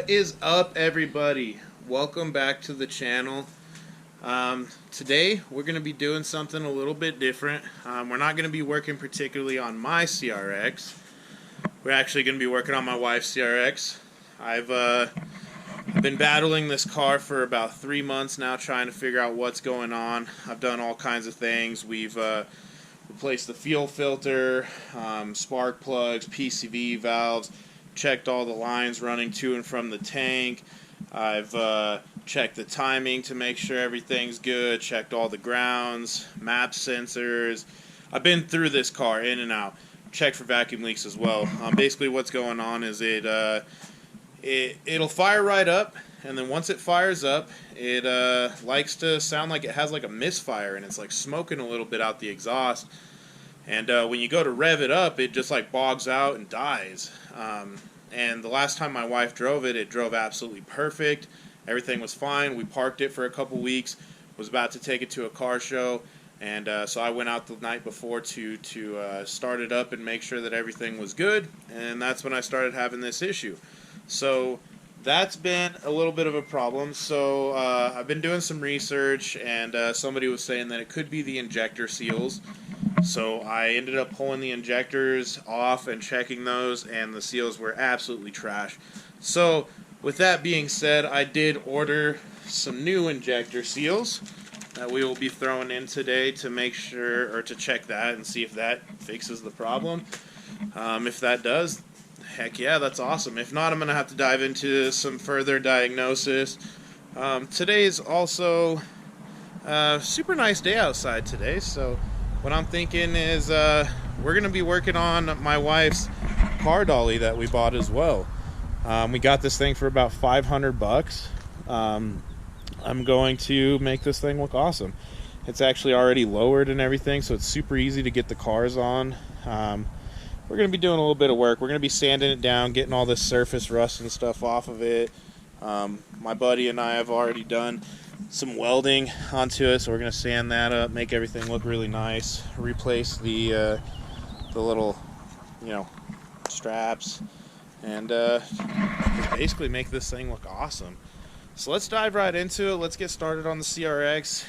What is up, everybody? Welcome back to the channel. Today we're going to be doing something a little bit different. We're not going to be working particularly on my CRX. We're actually going to be working on my wife's CRX. I've been battling this car for about 3 months now, trying to figure out what's going on. I've done all kinds of things. We've replaced the fuel filter, spark plugs, PCV valves, checked all the lines running to and from the tank. I've checked the timing to make sure everything's good, checked all the grounds, map sensors. I've been through this car in and out, checked for vacuum leaks as well. Basically what's going on is it'll fire right up, and then once it fires up, it likes to sound like it has like a misfire, and it's like smoking a little bit out the exhaust. And when you go to rev it up, it just like bogs out and dies. And the last time my wife drove it, it drove absolutely perfect. Everything was fine. We parked it for a couple weeks, was about to take it to a car show, and so I went out the night before to start it up and make sure that everything was good, and that's when I started having this issue. So that's been a little bit of a problem. So I've been doing some research, and somebody was saying that it could be the injector seals. So I ended up pulling the injectors off and checking those, and the seals were absolutely trash. So with that being said, I did order some new injector seals that we will be throwing in today to make sure, or to check that and see if that fixes the problem. If that does, heck yeah, that's awesome. If not, I'm going to have to dive into some further diagnosis. Today is also a super nice day outside today, so what I'm thinking is we're going to be working on my wife's car dolly that we bought as well. We got this thing for about $500. I'm going to make this thing look awesome. It's actually already lowered and everything, so it's super easy to get the cars on. We're going to be doing a little bit of work. We're going to be sanding it down, getting all this surface rust and stuff off of it. My buddy and I have already done some welding onto it, so we're going to sand that up, make everything look really nice, replace the little, straps, and basically make this thing look awesome. So let's dive right into it. Let's get started on the CRX,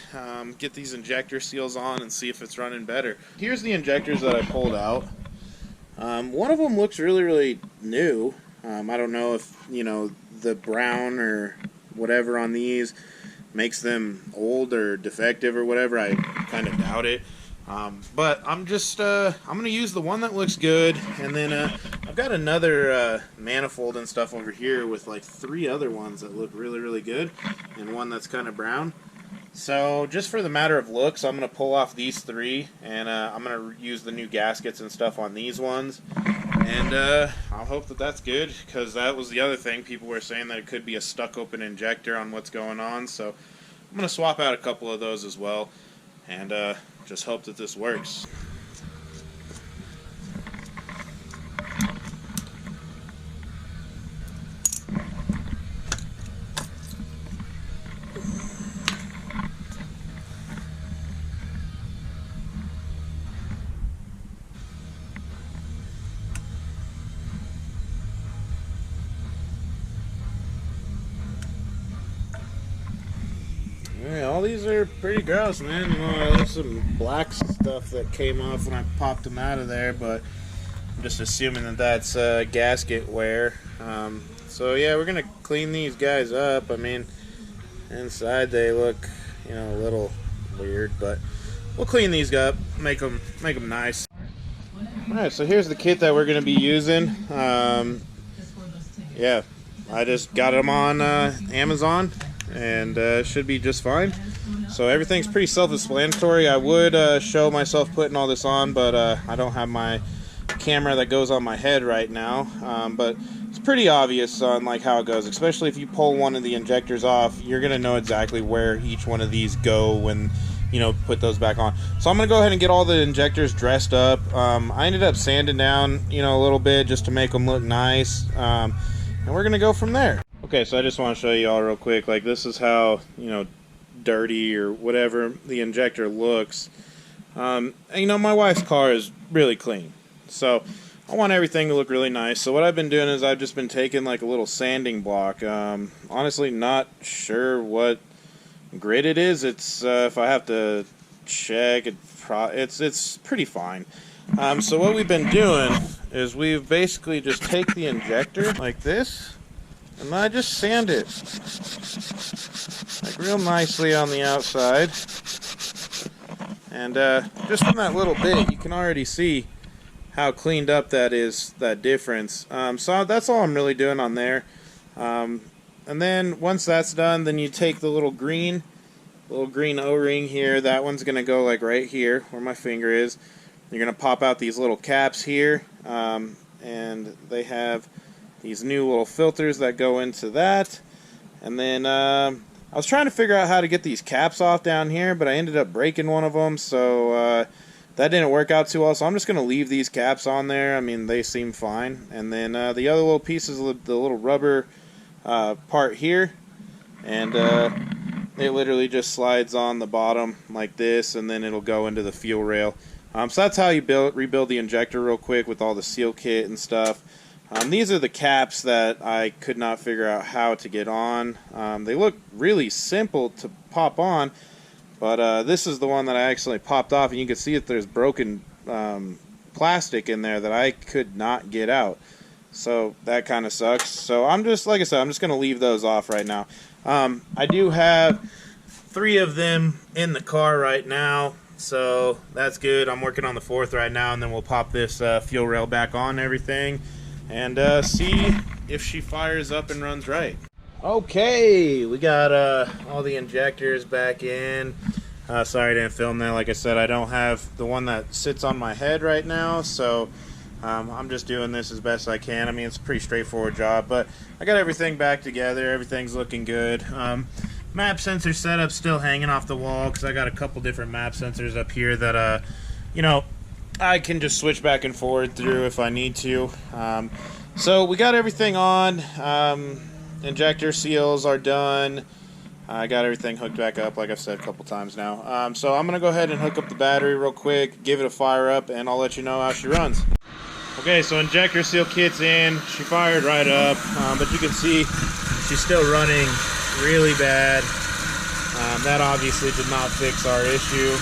get these injector seals on and see if it's running better. Here's the injectors that I pulled out. One of them looks really new. I don't know if the brown or whatever on these makes them old or defective or whatever. I kind of doubt it. But I'm going to use the one that looks good, and then I've got another manifold and stuff over here with like 3 other ones that look really good, and one that's kind of brown. So just for the matter of looks, I'm going to pull off these 3, and I'm going to use the new gaskets and stuff on these ones. And I'll hope that that's good, because that was the other thing. People were saying that it could be a stuck open injector on what's going on. So I'm going to swap out a couple of those as well, and just hope that this works. All these are pretty gross, man. There's some black stuff that came off when I popped them out of there, but I'm just assuming that that's gasket wear. So yeah, we're gonna clean these guys up. I mean, inside they look, a little weird, but we'll clean these up, make them nice. All right, so here's the kit that we're gonna be using. Yeah, I just got them on Amazon, and should be just fine. So everything's pretty self-explanatory. I would show myself putting all this on, but I don't have my camera that goes on my head right now. But it's pretty obvious on like how it goes, especially if you pull one of the injectors off. You're gonna know exactly where each one of these go when put those back on. So I'm gonna go ahead and get all the injectors dressed up. I ended up sanding down a little bit just to make them look nice, and we're gonna go from there. Okay, so I just want to show you all real quick, like this is how dirty or whatever the injector looks. My wife's car is really clean, so I want everything to look really nice. So what I've been doing is I've just been taking like a little sanding block. Honestly, not sure what grit it is. It's if I have to check, it's pretty fine. So what we've been doing is we've basically just take the injector like this, and I just sand it like real nicely on the outside. And just from that little bit, you can already see how cleaned up that is, that difference. So that's all I'm really doing on there. And then once that's done, then you take the little green O-ring here. That one's going to go like right here where my finger is. You're going to pop out these little caps here, and they have these new little filters that go into that. And then I was trying to figure out how to get these caps off down here, but I ended up breaking one of them, so that didn't work out too well. So I'm just going to leave these caps on there. I mean, they seem fine. And then the other little pieces of the little rubber part here, and it literally just slides on the bottom like this, and then it'll go into the fuel rail. So that's how you rebuild the injector real quick with all the seal kit and stuff. These are the caps that I could not figure out how to get on. They look really simple to pop on, but this is the one that I actually popped off, and you can see that there's broken plastic in there that I could not get out. So that kind of sucks. So I'm just, like I said, I'm just going to leave those off right now. I do have 3 of them in the car right now, so that's good. I'm working on the 4th right now, and then we'll pop this fuel rail back on and everything, and see if she fires up and runs right. Okay, we got all the injectors back in. Sorry I didn't film that. Like I said, I don't have the one that sits on my head right now, so I'm just doing this as best I can. I mean, it's a pretty straightforward job, but I got everything back together. Everything's looking good. Map sensor setup still hanging off the wall because I got a couple different map sensors up here that, you know, I can just switch back and forward through if I need to. So we got everything on. Injector seals are done. I got everything hooked back up, like I've said a couple times now. So I'm going to go ahead and hook up the battery real quick, give it a fire up, and I'll let you know how she runs. Okay, so injector seal kit's in. She fired right up, but you can see she's still running really bad. That obviously did not fix our issue.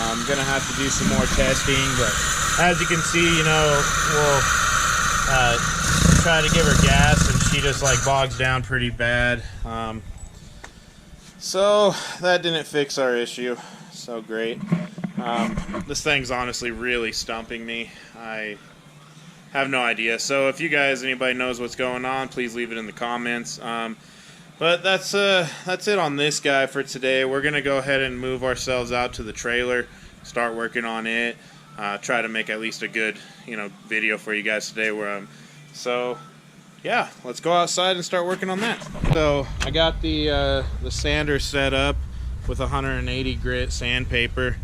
I'm going to have to do some more testing, but as you can see, you know, we'll try to give her gas, and she just like bogs down pretty bad. So that didn't fix our issue. So great. This thing's honestly really stumping me. I have no idea. So if you guys, anybody knows what's going on, please leave it in the comments. But that's it on this guy for today. We're gonna go ahead and move ourselves out to the trailer, start working on it, try to make at least a good, you know, video for you guys today. So yeah, let's go outside and start working on that. So I got the sander set up with 180 grit sandpaper.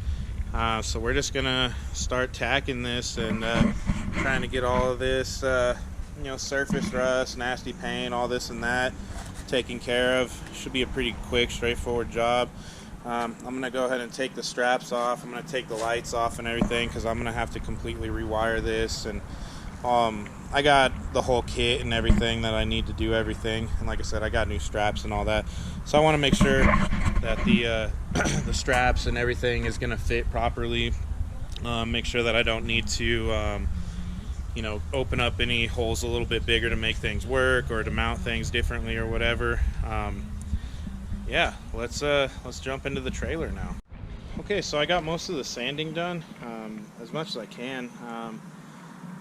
So we're just gonna start tacking this and trying to get all of this, you know, surface rust, nasty paint, all this and that taken care of. Should be a pretty quick, straightforward job. I'm gonna go ahead and take the straps off. I'm gonna take the lights off and everything because I'm gonna have to completely rewire this, and I got the whole kit and everything that I need to do everything. And like I said, I got new straps and all that. So I want to make sure that the the straps and everything is gonna fit properly. Make sure that I don't need to you know, open up any holes a little bit bigger to make things work or to mount things differently or whatever. Yeah, let's jump into the trailer now. Okay, so I got most of the sanding done, as much as I can.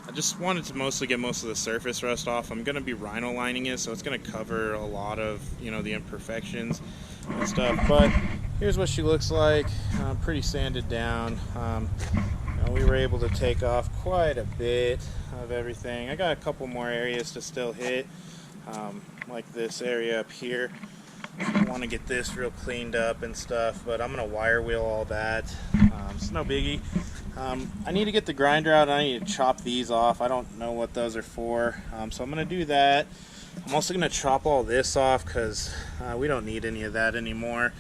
I just wanted to mostly get most of the surface rust off. I'm going to be rhino lining it, so it's going to cover a lot of, you know, the imperfections and stuff. But here's what she looks like, pretty sanded down. We were able to take off quite a bit of everything. I got a couple more areas to still hit, like this area up here. I want to get this real cleaned up and stuff, but I'm going to wire wheel all that. It's no biggie. I need to get the grinder out, and I need to chop these off. I don't know what those are for, so I'm going to do that. I'm also going to chop all this off because we don't need any of that anymore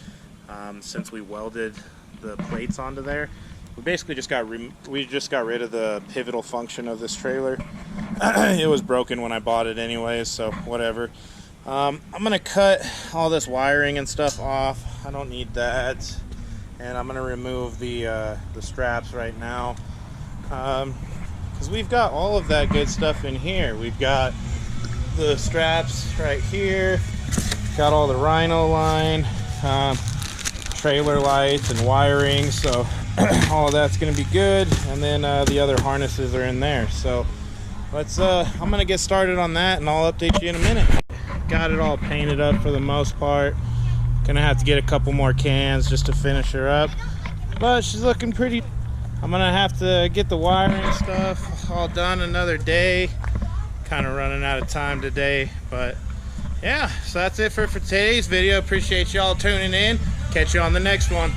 since we welded the plates onto there. we basically just got rid of the pivotal function of this trailer. It was broken when I bought it anyways, so whatever. I'm gonna cut all this wiring and stuff off. I don't need that, and I'm gonna remove the straps right now, because we've got all of that good stuff in here. We've got the straps right here, got all the Rhino line, trailer lights and wiring, so all of that's gonna be good. And then the other harnesses are in there, so let's I'm gonna get started on that, and I'll update you in a minute. Got it all painted up for the most part. Gonna have to get a couple more cans just to finish her up, but she's looking pretty. I'm gonna have to get the wiring stuff all done another day. Kind of running out of time today, but yeah, so that's it for today's video. Appreciate y'all tuning in. Catch you on the next one.